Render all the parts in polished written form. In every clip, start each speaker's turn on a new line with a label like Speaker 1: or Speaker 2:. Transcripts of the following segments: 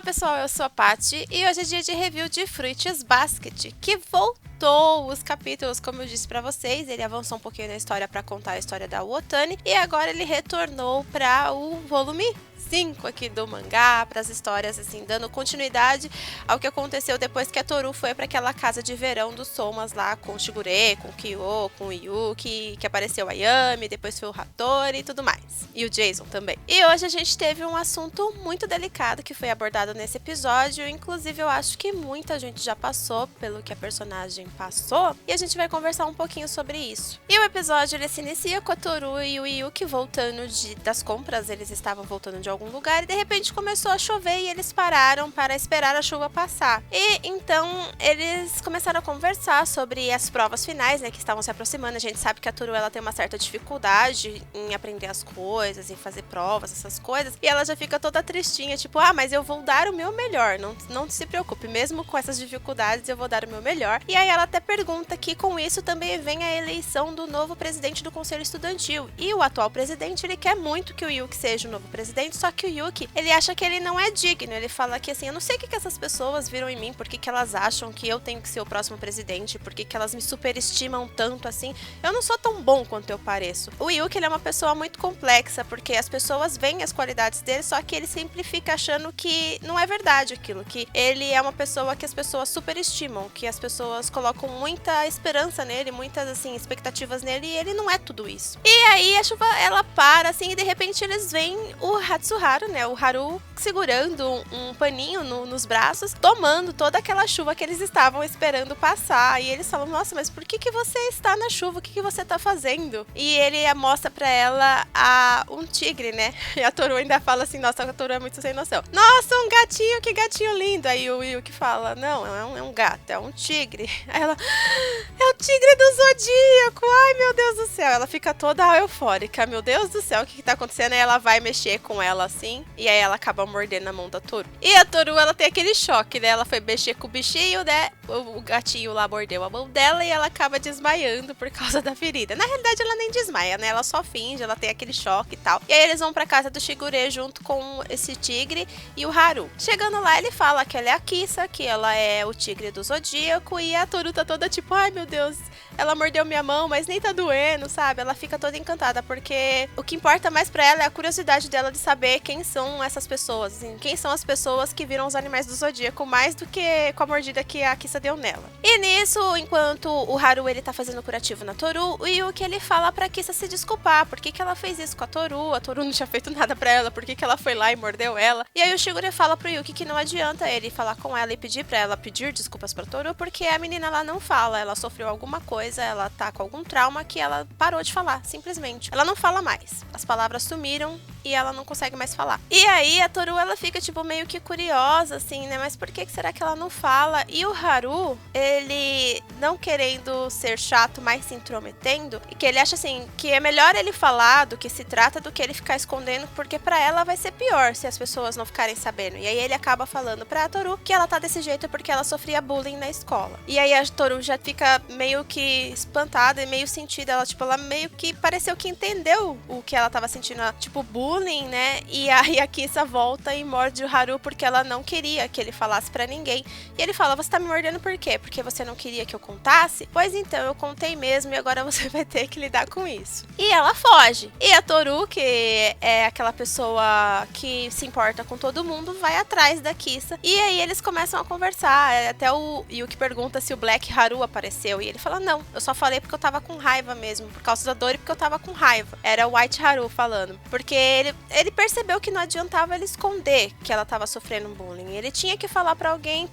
Speaker 1: Olá pessoal, eu sou a Paty e hoje é dia de review de Fruits Basket, que voltou os capítulos, como eu disse pra vocês. Ele avançou um pouquinho na história pra contar a história da Uotani e agora ele retornou pra o volume 5 aqui do mangá, para as histórias assim, dando continuidade ao que aconteceu depois que a Toru foi para aquela casa de verão dos Somas lá com o Shigure, com o Kyo, com o Yuki, que apareceu a Yami, depois foi o Hattori e tudo mais. E o Jason também. E hoje a gente teve um assunto muito delicado que foi abordado nesse episódio, inclusive eu acho que muita gente já passou pelo que a personagem passou, e a gente vai conversar um pouquinho sobre isso. E o episódio ele se inicia com a Toru e o Yuki voltando das compras, eles estavam voltando de algum lugar e de repente começou a chover e eles pararam para esperar a chuva passar. E então eles começaram a conversar sobre as provas finais, né, que estavam se aproximando. A gente sabe que a Toru ela tem uma certa dificuldade em aprender as coisas, em fazer provas, essas coisas, e ela já fica toda tristinha, tipo, mas eu vou dar o meu melhor, não se preocupe, mesmo com essas dificuldades eu vou dar o meu melhor. E aí ela até pergunta que com isso também vem a eleição do novo presidente do conselho estudantil, e o atual presidente ele quer muito que o Yuki seja o novo presidente, só que o Yuki, ele acha que ele não é digno. Ele fala que assim, eu não sei o que essas pessoas viram em mim, por que elas acham que eu tenho que ser o próximo presidente, por que elas me superestimam tanto assim. Eu não sou tão bom quanto eu pareço. O Yuki, ele é uma pessoa muito complexa, porque as pessoas veem as qualidades dele, só que ele sempre fica achando que não é verdade aquilo, que ele é uma pessoa que as pessoas superestimam, que as pessoas colocam muita esperança nele, muitas assim, expectativas nele, e ele não é tudo isso. E aí a chuva, ela para assim, e de repente eles veem o Hatsuharu, né, o Haru segurando um paninho nos braços, tomando toda aquela chuva que eles estavam esperando passar. E eles falam, nossa, mas por que você está na chuva? O que você está fazendo? E ele mostra pra ela um tigre, né? E a Toru ainda fala assim, nossa, a Toru é muito sem noção. Nossa, um gatinho, que gatinho lindo. Aí o Yuki fala, não, é um gato, é um tigre. Aí ela, é o tigre do Zodíaco, ai meu Deus do céu. Ela fica toda eufórica, meu Deus do céu, o que tá acontecendo? Aí ela vai mexer com ela assim, e aí ela acaba mordendo a mão da Toru. E a Toru, ela tem aquele choque, né? Ela foi mexer com o bichinho, né? O gatinho lá mordeu a mão dela e ela acaba desmaiando por causa da ferida. Na realidade, ela nem desmaia, né? Ela só finge, ela tem aquele choque e tal. E aí eles vão pra casa do Shigure junto com esse tigre e o Haru. Chegando lá, ele fala que ela é a Kisa, que ela é o tigre do Zodíaco, e a Toru tá toda tipo, ai meu Deus, ela mordeu minha mão, mas nem tá doendo, sabe? Ela fica toda encantada, porque o que importa mais pra ela é a curiosidade dela de saber quem são essas pessoas, assim, quem são as pessoas que viram os animais do Zodíaco, mais do que com a mordida que a Kisa deu nela. E nisso, enquanto o Haru ele tá fazendo curativo na Toru, o Yuki ele fala pra Kisa se desculpar, por que ela fez isso com a Toru não tinha feito nada pra ela, por que ela foi lá e mordeu ela. E aí o Shigure fala pro Yuki que não adianta ele falar com ela e pedir pra ela pedir desculpas pra Toru, porque a menina ela não fala, ela sofreu alguma coisa, ela tá com algum trauma que ela parou de falar, simplesmente. Ela não fala mais, as palavras sumiram e ela não consegue mais falar. E aí a Toru ela fica tipo meio que curiosa assim, né, mas por que será que ela não fala? E o Haru, ele não querendo ser chato, mas se intrometendo, e que ele acha assim, que é melhor ele falar do que se trata do que ele ficar escondendo, porque pra ela vai ser pior se as pessoas não ficarem sabendo. E aí ele acaba falando pra Toru que ela tá desse jeito porque ela sofria bullying na escola. E aí a Toru já fica meio que espantada e meio sentida, ela meio que pareceu que entendeu o que ela tava sentindo, tipo bullying, né? E aí a Kisa volta e morde o Haru porque ela não queria que ele falasse pra ninguém. E ele fala, você tá me mordendo por quê? Porque você não queria que eu contasse? Pois então, eu contei mesmo e agora você vai ter que lidar com isso. E ela foge. E a Toru, que é aquela pessoa que se importa com todo mundo, vai atrás da Kisa. E aí eles começam a conversar. Até o Yuki pergunta se o Black Haru apareceu. E ele fala, não, eu só falei porque eu tava com raiva mesmo. Por causa da dor e porque eu tava com raiva. Era o White Haru falando. Porque ele percebeu que não adiantava ele esconder que ela tava sofrendo bullying. Ele tinha que falar pra alguém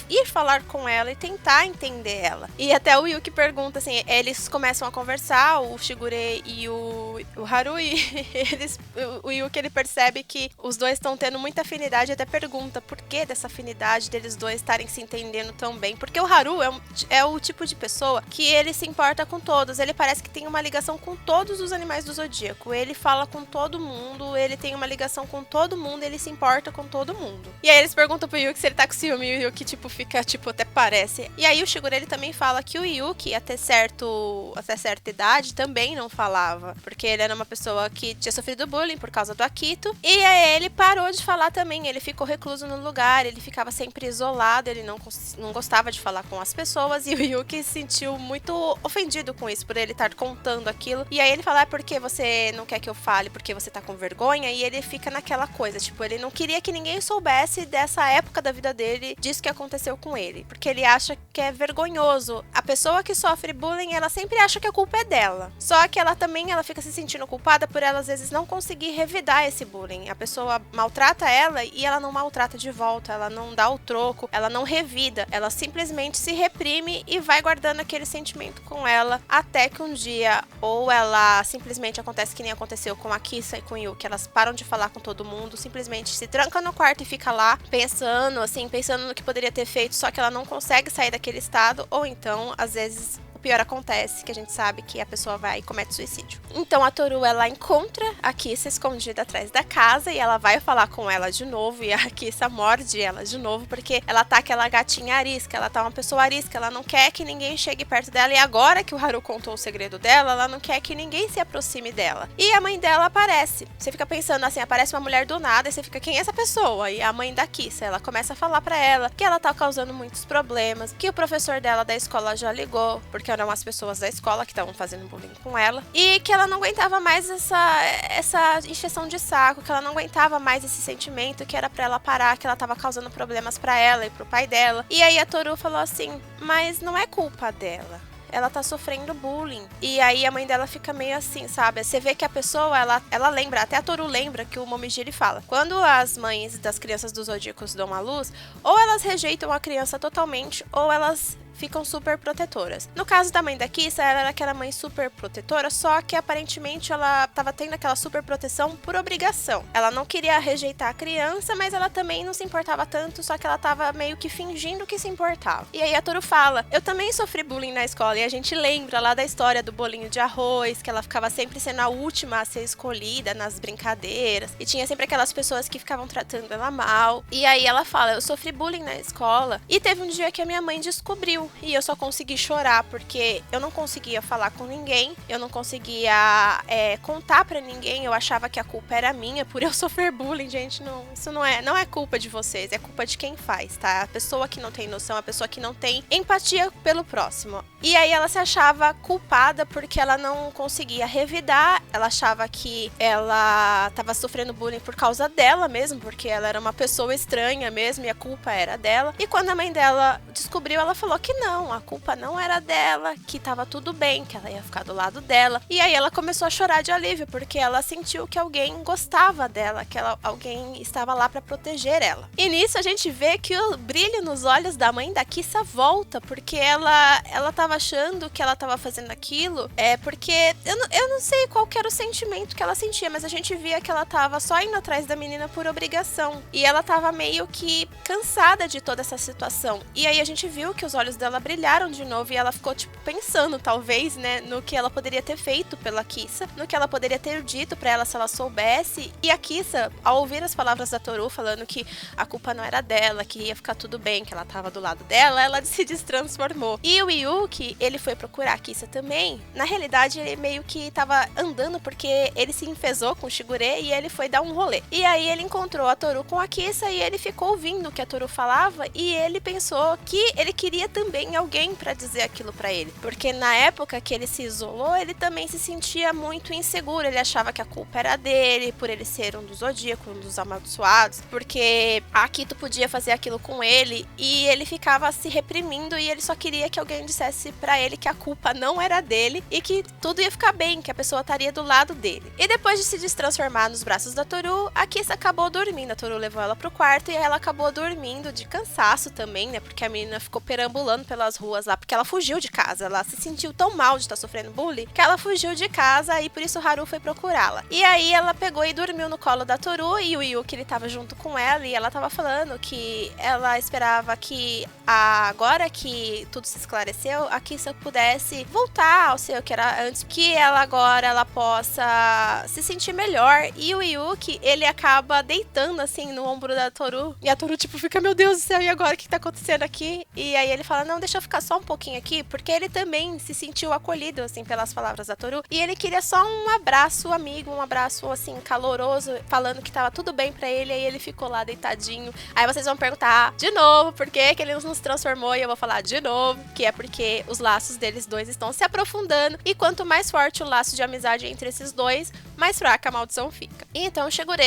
Speaker 1: ir falar com ela e tentar entender ela. E até o Yuki pergunta assim, eles começam a conversar, o Shigure e o Haru, e o Yuki ele percebe que os dois estão tendo muita afinidade, e até pergunta por que dessa afinidade deles dois estarem se entendendo tão bem. Porque o Haru é o tipo de pessoa que ele se importa com todos, ele parece que tem uma ligação com todos os animais do Zodíaco, ele fala com todo mundo, mundo, ele tem uma ligação com todo mundo, ele se importa com todo mundo. E aí eles perguntam pro Yuki se ele tá com ciúme, e o Yuki, tipo, fica, tipo, até parece. E aí o Shigure, ele também fala que o Yuki, até certa idade, também não falava, porque ele era uma pessoa que tinha sofrido bullying por causa do Akito, e aí ele parou de falar também, ele ficou recluso no lugar, ele ficava sempre isolado, ele não gostava de falar com as pessoas, e o Yuki se sentiu muito ofendido com isso, por ele estar contando aquilo, e aí ele fala, por que você não quer que eu fale, porque você tá com vergonha, e ele fica naquela coisa, tipo, ele não queria que ninguém soubesse dessa época da vida dele, disso que aconteceu com ele, porque ele acha que é vergonhoso. A pessoa que sofre bullying, ela sempre acha que a culpa é dela, só que ela fica se sentindo culpada por ela, às vezes, não conseguir revidar esse bullying. A pessoa maltrata ela e ela não maltrata de volta, ela não dá o troco, ela não revida, ela simplesmente se reprime e vai guardando aquele sentimento com ela, até que um dia, ou ela simplesmente acontece que nem aconteceu com a Kisa e com o Yuki, elas param de falar com todo mundo, simplesmente se tranca no quarto e fica lá, pensando no que poderia ter feito, só que ela não consegue sair daquele estado, ou então, às vezes, o pior acontece, que a gente sabe que a pessoa vai e comete suicídio. Então a Toru, ela encontra a Kisa escondida atrás da casa e ela vai falar com ela de novo, e a Kisa morde ela de novo, porque ela tá aquela gatinha arisca, ela tá uma pessoa arisca, ela não quer que ninguém chegue perto dela, e agora que o Haru contou o segredo dela, ela não quer que ninguém se aproxime dela. E a mãe dela aparece. Você fica pensando assim, aparece uma mulher do nada, e você fica, quem é essa pessoa? E a mãe da Kisa, ela começa a falar pra ela que ela tá causando muitos problemas, que o professor dela da escola já ligou, porque eram as pessoas da escola que estavam fazendo bullying com ela, e que ela não aguentava mais essa encheção de saco, que ela não aguentava mais esse sentimento, que era pra ela parar, que ela tava causando problemas pra ela e pro pai dela. E aí a Toru falou assim, mas não é culpa dela, ela tá sofrendo bullying. E aí a mãe dela fica meio assim, sabe? Você vê que a pessoa, ela lembra, até a Toru lembra que o Momiji, ele fala, quando as mães das crianças dos Zodíacos dão à luz, ou elas rejeitam a criança totalmente, ou elas ficam super protetoras. No caso da mãe da Kisa, ela era aquela mãe super protetora, só que aparentemente ela tava tendo aquela super proteção por obrigação. Ela não queria rejeitar a criança, mas ela também não se importava tanto, só que ela tava meio que fingindo que se importava. E aí a Toru fala, eu também sofri bullying na escola, e a gente lembra lá da história do bolinho de arroz, que ela ficava sempre sendo a última a ser escolhida nas brincadeiras, e tinha sempre aquelas pessoas que ficavam tratando ela mal. E aí ela fala, eu sofri bullying na escola, e teve um dia que a minha mãe descobriu, e eu só consegui chorar, porque eu não conseguia falar com ninguém, eu não conseguia contar pra ninguém, eu achava que a culpa era minha por eu sofrer bullying. Gente, não, isso não é culpa de vocês, é culpa de quem faz, tá? A pessoa que não tem noção, a pessoa que não tem empatia pelo próximo. E aí ela se achava culpada porque ela não conseguia revidar, ela achava que ela tava sofrendo bullying por causa dela mesmo, porque ela era uma pessoa estranha mesmo e a culpa era dela. E quando a mãe dela descobriu, ela falou que não, a culpa não era dela, que tava tudo bem, que ela ia ficar do lado dela. E aí ela começou a chorar de alívio, porque ela sentiu que alguém gostava dela, que alguém estava lá pra proteger ela. E nisso a gente vê que o brilho nos olhos da mãe da Kisa volta, porque ela tava achando que ela tava fazendo aquilo, porque eu não sei qual que era o sentimento que ela sentia, mas a gente via que ela tava só indo atrás da menina por obrigação, e ela tava meio que cansada de toda essa situação. E aí a gente viu que os olhos dela brilharam de novo, e ela ficou, tipo, pensando, talvez, né, no que ela poderia ter feito pela Kisa, no que ela poderia ter dito pra ela se ela soubesse. E a Kisa, ao ouvir as palavras da Toru falando que a culpa não era dela, que ia ficar tudo bem, que ela tava do lado dela, ela se destransformou. E o Yuki, ele foi procurar a Kisa também. Na realidade, ele meio que tava andando porque ele se enfesou com o Shigure e ele foi dar um rolê. E aí ele encontrou a Toru com a Kisa e ele ficou ouvindo o que a Toru falava, e ele pensou que ele queria também alguém pra dizer aquilo pra ele. Porque na época que ele se isolou, ele também se sentia muito inseguro. Ele achava que a culpa era dele, por ele ser um dos Zodíacos, um dos amaldiçoados, porque a Akito podia fazer aquilo com ele, e ele ficava se reprimindo, e ele só queria que alguém dissesse pra ele que a culpa não era dele e que tudo ia ficar bem, que a pessoa estaria do lado dele. E depois de se destransformar nos braços da Toru, a Kisa acabou dormindo. A Toru levou ela pro quarto e ela acabou dormindo de cansaço também, né? Porque a menina ficou perambulando andando pelas ruas lá, porque ela fugiu de casa. Ela se sentiu tão mal de estar sofrendo bullying que ela fugiu de casa e por isso o Haru foi procurá-la. E aí ela pegou e dormiu no colo da Toru e o Yuki, ele tava junto com ela e ela tava falando que ela esperava que agora que tudo se esclareceu, a Kisa pudesse voltar ao seu que era antes, que ela agora ela possa se sentir melhor. E o Yuki, ele acaba deitando assim no ombro da Toru e a Toru tipo fica, meu Deus do céu, e agora o que tá acontecendo aqui? E aí ele fala, não, deixa eu ficar só um pouquinho aqui, porque ele também se sentiu acolhido assim pelas palavras da Toru e ele queria só um abraço amigo, um abraço assim caloroso, falando que tava tudo bem pra ele. Aí ele ficou lá deitadinho. Aí vocês vão perguntar de novo por que ele nos transformou, e eu vou falar de novo que é porque os laços deles dois estão se aprofundando e quanto mais forte o laço de amizade entre esses dois, mais fraca a maldição fica. E então o Shigure,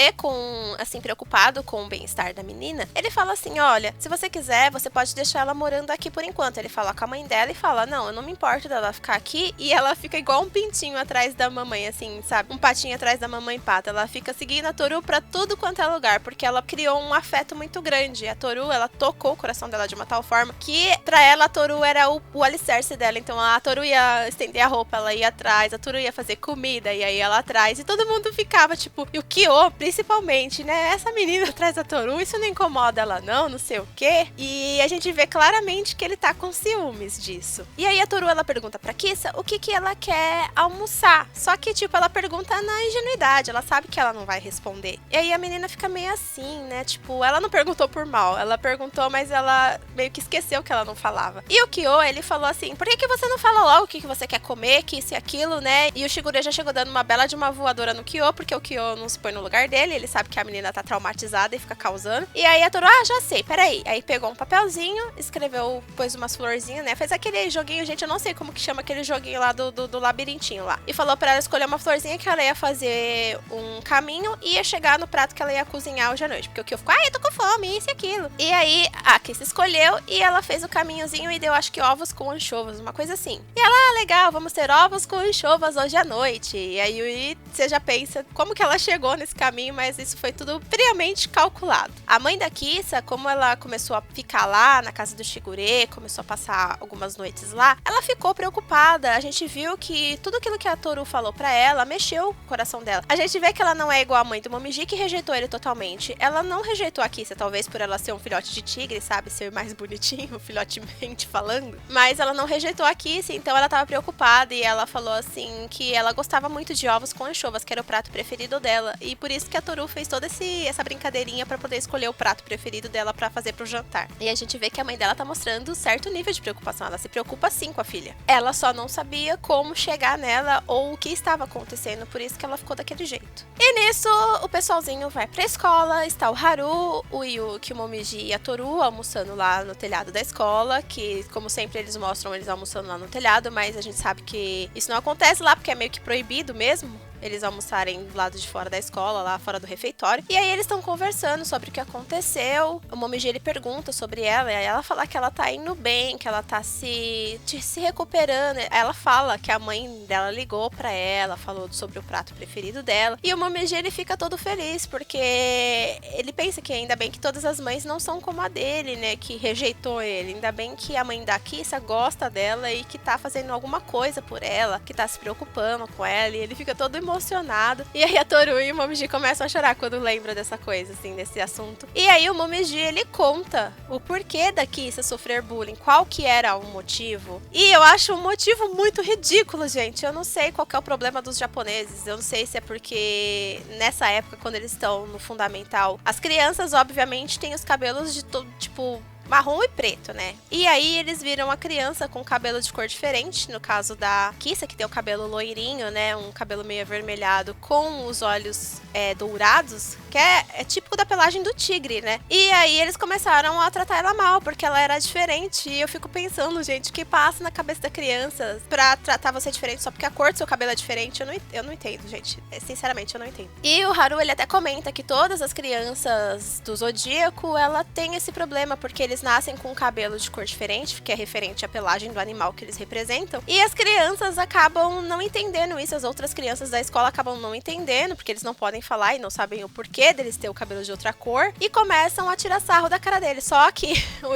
Speaker 1: assim, preocupado com o bem-estar da menina, ele fala assim, olha, se você quiser, você pode deixar ela morando aqui por enquanto. Ele fala com a mãe dela e fala, não, eu não me importo dela ficar aqui. E ela fica igual um pintinho atrás da mamãe, assim, sabe? Um patinho atrás da mamãe pata. Ela fica seguindo a Toru pra tudo quanto é lugar, porque ela criou um afeto muito grande. A Toru, ela tocou o coração dela de uma tal forma que pra ela a Toru era o alicerce dela. Então a Toru ia estender a roupa, ela ia atrás, a Toru ia fazer comida e aí ela atrás. E todo mundo ficava, tipo, e o Kyo, principalmente, né? Essa menina atrás da Toru, isso não incomoda ela não sei o quê. E a gente vê claramente que ele tá com ciúmes disso. E aí a Toru, ela pergunta pra Kisa o que ela quer almoçar. Só que, tipo, ela pergunta na ingenuidade, ela sabe que ela não vai responder. E aí a menina fica meio assim, né? Tipo, ela não perguntou por mal, ela perguntou, mas ela meio que esqueceu que ela não falava. E o Kyo, ele falou assim, por que você não fala logo o que você quer comer, que isso e aquilo, né? E o Shigure já chegou dando uma bela de uma voadora no Kyo, porque o Kyo não se põe no lugar dele, ele sabe que a menina tá traumatizada e fica causando. E aí a Toru, já sei, peraí. Aí pegou um papelzinho, escreveu, pôs umas florzinhas, né? Fez aquele joguinho, gente, eu não sei como que chama aquele joguinho lá do labirintinho lá. E falou pra ela escolher uma florzinha que ela ia fazer um caminho e ia chegar no prato que ela ia cozinhar hoje à noite. Porque o Kyo ficou, eu tô com fome, isso e aquilo. E aí a Kisa escolheu e ela fez o caminhozinho e deu, acho que ovos com anchovas, uma coisa assim. E ela, legal, vamos ter ovos com anchovas hoje à noite. E aí você já pensa como que ela chegou nesse caminho, mas isso foi tudo friamente calculado. A mãe da Kisa, como ela começou a ficar lá na casa do Shigure, começou a passar algumas noites lá, ela ficou preocupada. A gente viu que tudo aquilo que a Toru falou pra ela mexeu com o coração dela. A gente vê que ela não é igual a mãe do Momiji, que rejeitou ele totalmente. Ela não rejeitou a Kisa, talvez por ela ser um filhote de tigre, sabe? Ser mais bonitinho, filhotemente falando. Mas ela não rejeitou a Kisa, então ela tava preocupada e ela falou assim que ela gostava muito de ovos com anchovas, que era o prato preferido dela. E por isso que a Toru fez toda essa brincadeirinha pra poder escolher o prato preferido dela pra fazer pro jantar. E a gente vê que a mãe dela tá mostrando certo nível de preocupação. Ela se preocupa sim com a filha. Ela só não sabia como chegar nela ou o que estava acontecendo, por isso que ela ficou daquele jeito. E nisso, o pessoalzinho vai pra escola, está o Haru, o Yuki, o Momiji e a Toru almoçando lá no telhado da escola, que como sempre eles mostram eles almoçando lá no telhado, mas a gente sabe que isso não acontece lá porque é meio que proibido mesmo. Eles almoçarem do lado de fora da escola, lá fora do refeitório. E aí eles estão conversando sobre o que aconteceu. O Momiji, ele pergunta sobre ela, e aí ela fala que ela tá indo bem, que ela tá se recuperando. Ela fala que a mãe dela ligou pra ela, falou sobre o prato preferido dela. E o Momiji, ele fica todo feliz, porque ele pensa que ainda bem que todas as mães não são como a dele, né, que rejeitou ele. Ainda bem que a mãe da Kisa gosta dela e que tá fazendo alguma coisa por ela, que tá se preocupando com ela, e ele fica todo emocionado. E aí a Toru e o Momiji começam a chorar quando lembra dessa coisa, assim, desse assunto. E aí o Momiji, ele conta o porquê da Kisa sofrer bullying, qual que era o motivo. E eu acho um motivo muito ridículo, gente. Eu não sei qual que é o problema dos japoneses. Eu não sei se é porque nessa época, quando eles estão no fundamental, as crianças, obviamente, têm os cabelos de todo, tipo, marrom e preto, né? E aí eles viram a criança com cabelo de cor diferente, no caso da Kisa, que tem o cabelo loirinho, né? Um cabelo meio avermelhado com os olhos dourados, que é típico da pelagem do tigre, né? E aí eles começaram a tratar ela mal, porque ela era diferente. E eu fico pensando, gente, o que passa na cabeça da criança pra tratar você diferente só porque a cor do seu cabelo é diferente? Eu não entendo, gente. Sinceramente, eu não entendo. E o Haru, ele até comenta que todas as crianças do Zodíaco, ela tem esse problema, porque eles eles nascem com um cabelo de cor diferente, que é referente à pelagem do animal que eles representam. E as crianças acabam não entendendo isso, as outras crianças da escola acabam não entendendo, porque eles não podem falar e não sabem o porquê deles ter o cabelo de outra cor, e começam a tirar sarro da cara deles. Só que,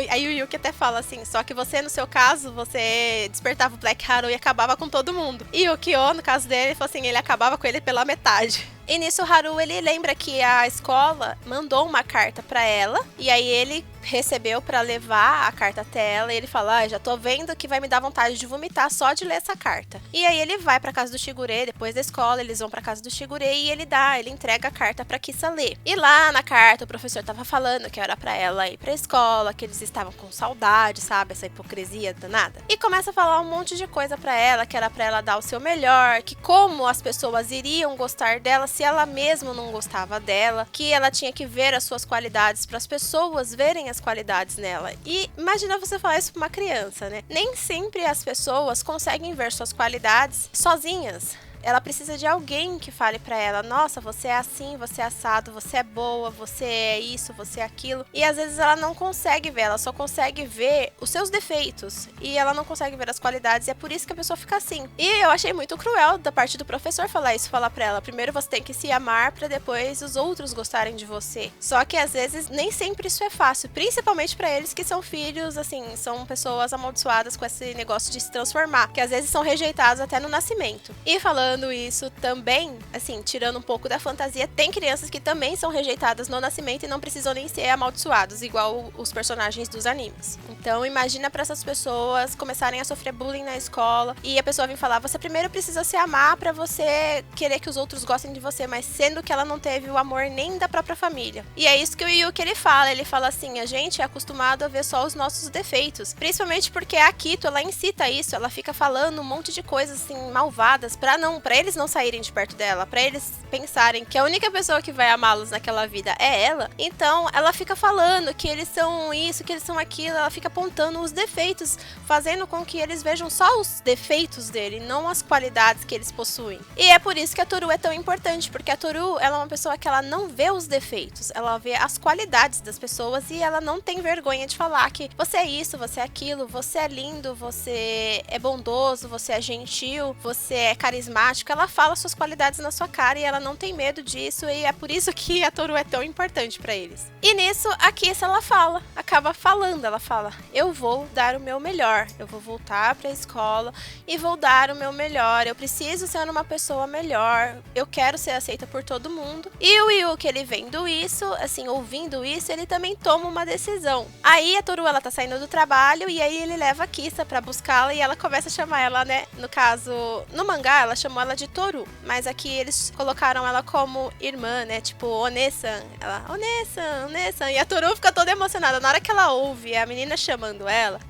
Speaker 1: aí o Yuki até fala assim, só que você, no seu caso, você despertava o Black Haru e acabava com todo mundo. E o Kyo, no caso dele, falou assim, ele acabava com ele pela metade. E nisso o Haru, ele lembra que a escola mandou uma carta pra ela, e aí ele recebeu pra levar a carta até ela, e ele fala, já tô vendo que vai me dar vontade de vomitar só de ler essa carta. E aí ele vai pra casa do Shigure, depois da escola, eles vão pra casa do Shigure, e ele entrega a carta pra Kissa ler. E lá na carta, o professor tava falando que era pra ela ir pra escola, que eles estavam com saudade, sabe, essa hipocrisia danada. E começa a falar um monte de coisa pra ela, que era pra ela dar o seu melhor, que como as pessoas iriam gostar dela se ela mesma não gostava dela, que ela tinha que ver as suas qualidades para as pessoas verem as qualidades nela. E imagina você falar isso para uma criança, né? Nem sempre as pessoas conseguem ver suas qualidades sozinhas. Ela precisa de alguém que fale pra ela, nossa, você é assim, você é assado, você é boa, você é isso, você é aquilo. E às vezes ela não consegue ver, ela só consegue ver os seus defeitos. E ela não consegue ver as qualidades, e é por isso que a pessoa fica assim. E eu achei muito cruel da parte do professor falar isso, falar pra ela, primeiro você tem que se amar pra depois os outros gostarem de você. Só que às vezes nem sempre isso é fácil, principalmente pra eles que são filhos, assim, são pessoas amaldiçoadas com esse negócio de se transformar, que às vezes são rejeitados até no nascimento. E falando isso também, assim, tirando um pouco da fantasia, tem crianças que também são rejeitadas no nascimento e não precisam nem ser amaldiçoados, igual os personagens dos animes. Então imagina pra essas pessoas começarem a sofrer bullying na escola e a pessoa vem falar, você primeiro precisa se amar pra você querer que os outros gostem de você, mas sendo que ela não teve o amor nem da própria família. E é isso que o Yuki ele fala assim, a gente é acostumado a ver só os nossos defeitos, principalmente porque a Akito, ela incita isso, ela fica falando um monte de coisas assim malvadas pra eles não saírem de perto dela, pra eles pensarem que a única pessoa que vai amá-los naquela vida é ela. Então ela fica falando que eles são isso, que eles são aquilo, ela fica apontando os defeitos, fazendo com que eles vejam só os defeitos dele, não as qualidades que eles possuem. E é por isso que a Toru é tão importante, porque a Toru, ela é uma pessoa que ela não vê os defeitos, ela vê as qualidades das pessoas e ela não tem vergonha de falar que você é isso, você é aquilo, você é lindo, você é bondoso, você é gentil, você é carismático. Ela fala suas qualidades na sua cara e ela não tem medo disso, e é por isso que a Toru é tão importante pra eles. E nisso, a Kissa, ela acaba falando, ela fala, eu vou dar o meu melhor, eu vou voltar pra escola e vou dar o meu melhor, eu preciso ser uma pessoa melhor, eu quero ser aceita por todo mundo. E o Yuki, ele vendo isso, assim, ouvindo isso, ele também toma uma decisão. Aí a Toru, ela tá saindo do trabalho e aí ele leva a Kissa pra buscá-la e ela começa a chamar ela, né, no caso, no mangá, ela chamou ela de Toru, mas aqui eles colocaram ela como irmã, né, tipo, One-san. Ela, One-san, e a Toru fica toda emocionada. Na hora que ela ouve a menina chamando ela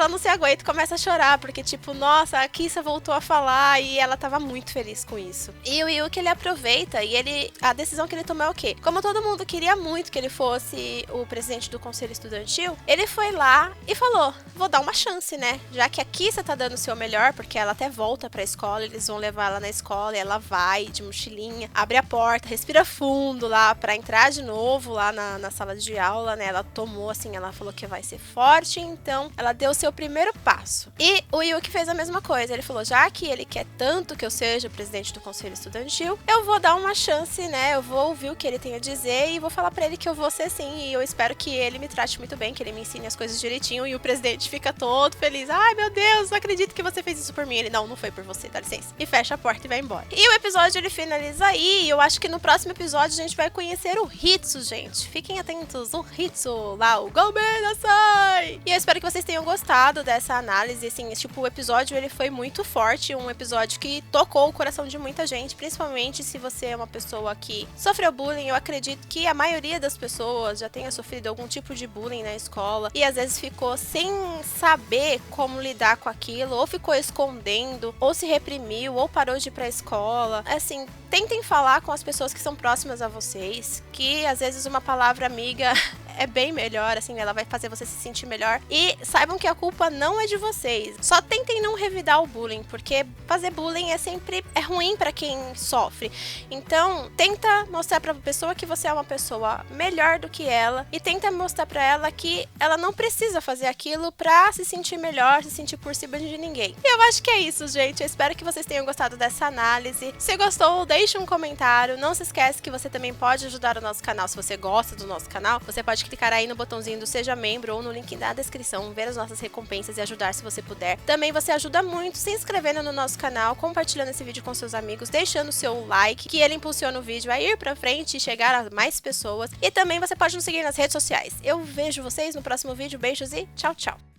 Speaker 1: não se aguenta e começa a chorar, porque tipo, nossa, a Kissa voltou a falar e ela tava muito feliz com isso. E o Yuki, ele aproveita e a decisão que ele tomou é o quê? Como todo mundo queria muito que ele fosse o presidente do conselho estudantil, ele foi lá e falou, vou dar uma chance, né, já que a Kissa tá dando o seu melhor, porque ela até volta pra escola, eles vão levar ela na escola e ela vai de mochilinha, abre a porta, respira fundo lá pra entrar de novo lá na sala de aula, né? Ela tomou assim, ela falou que vai ser forte, então ela deu o seu primeiro passo. E o Yuki fez a mesma coisa, ele falou, já que ele quer tanto que eu seja presidente do conselho estudantil, eu vou dar uma chance, né? Eu vou ouvir o que ele tem a dizer e vou falar pra ele que eu vou ser sim, e eu espero que ele me trate muito bem, que ele me ensine as coisas direitinho. E o presidente fica todo feliz, ai meu Deus, não acredito que você fez isso por mim. Ele, não foi por você, dá licença. E fecha a porta e vai embora. E o episódio, ele finaliza aí, e eu acho que no próximo episódio a gente vai conhecer o Hitsu, gente. Fiquem atentos, o Hitsu, lá, o Gomen-nasai! E eu espero que vocês tenham gostado dessa análise, assim, tipo, o episódio, ele foi muito forte, um episódio que tocou o coração de muita gente, principalmente se você é uma pessoa que sofreu bullying. Eu acredito que a maioria das pessoas já tenha sofrido algum tipo de bullying na escola, e às vezes ficou sem saber como lidar com aquilo, ou ficou escondendo, ou se reprimiu, ou parou de ir pra escola. Assim, tentem falar com as pessoas que são próximas a vocês, que às vezes uma palavra amiga é bem melhor, assim, ela vai fazer você se sentir melhor. E saibam que a culpa não é de vocês. Só tentem não revidar o bullying, porque fazer bullying é ruim pra quem sofre. Então, tenta mostrar pra pessoa que você é uma pessoa melhor do que ela e tenta mostrar pra ela que ela não precisa fazer aquilo pra se sentir melhor, se sentir por cima de ninguém. E eu acho que é isso, gente. Eu espero que vocês tenham gostado dessa análise. Se gostou, deixe um comentário. Não se esquece que você também pode ajudar o nosso canal. Se você gosta do nosso canal, você pode clicar aí no botãozinho do Seja Membro ou no link da descrição, ver as nossas recompensas e ajudar se você puder. Também você ajuda muito se inscrevendo no nosso canal, compartilhando esse vídeo com seus amigos, deixando o seu like, que ele impulsiona o vídeo a ir pra frente e chegar a mais pessoas. E também você pode nos seguir nas redes sociais. Eu vejo vocês no próximo vídeo. Beijos e tchau, tchau!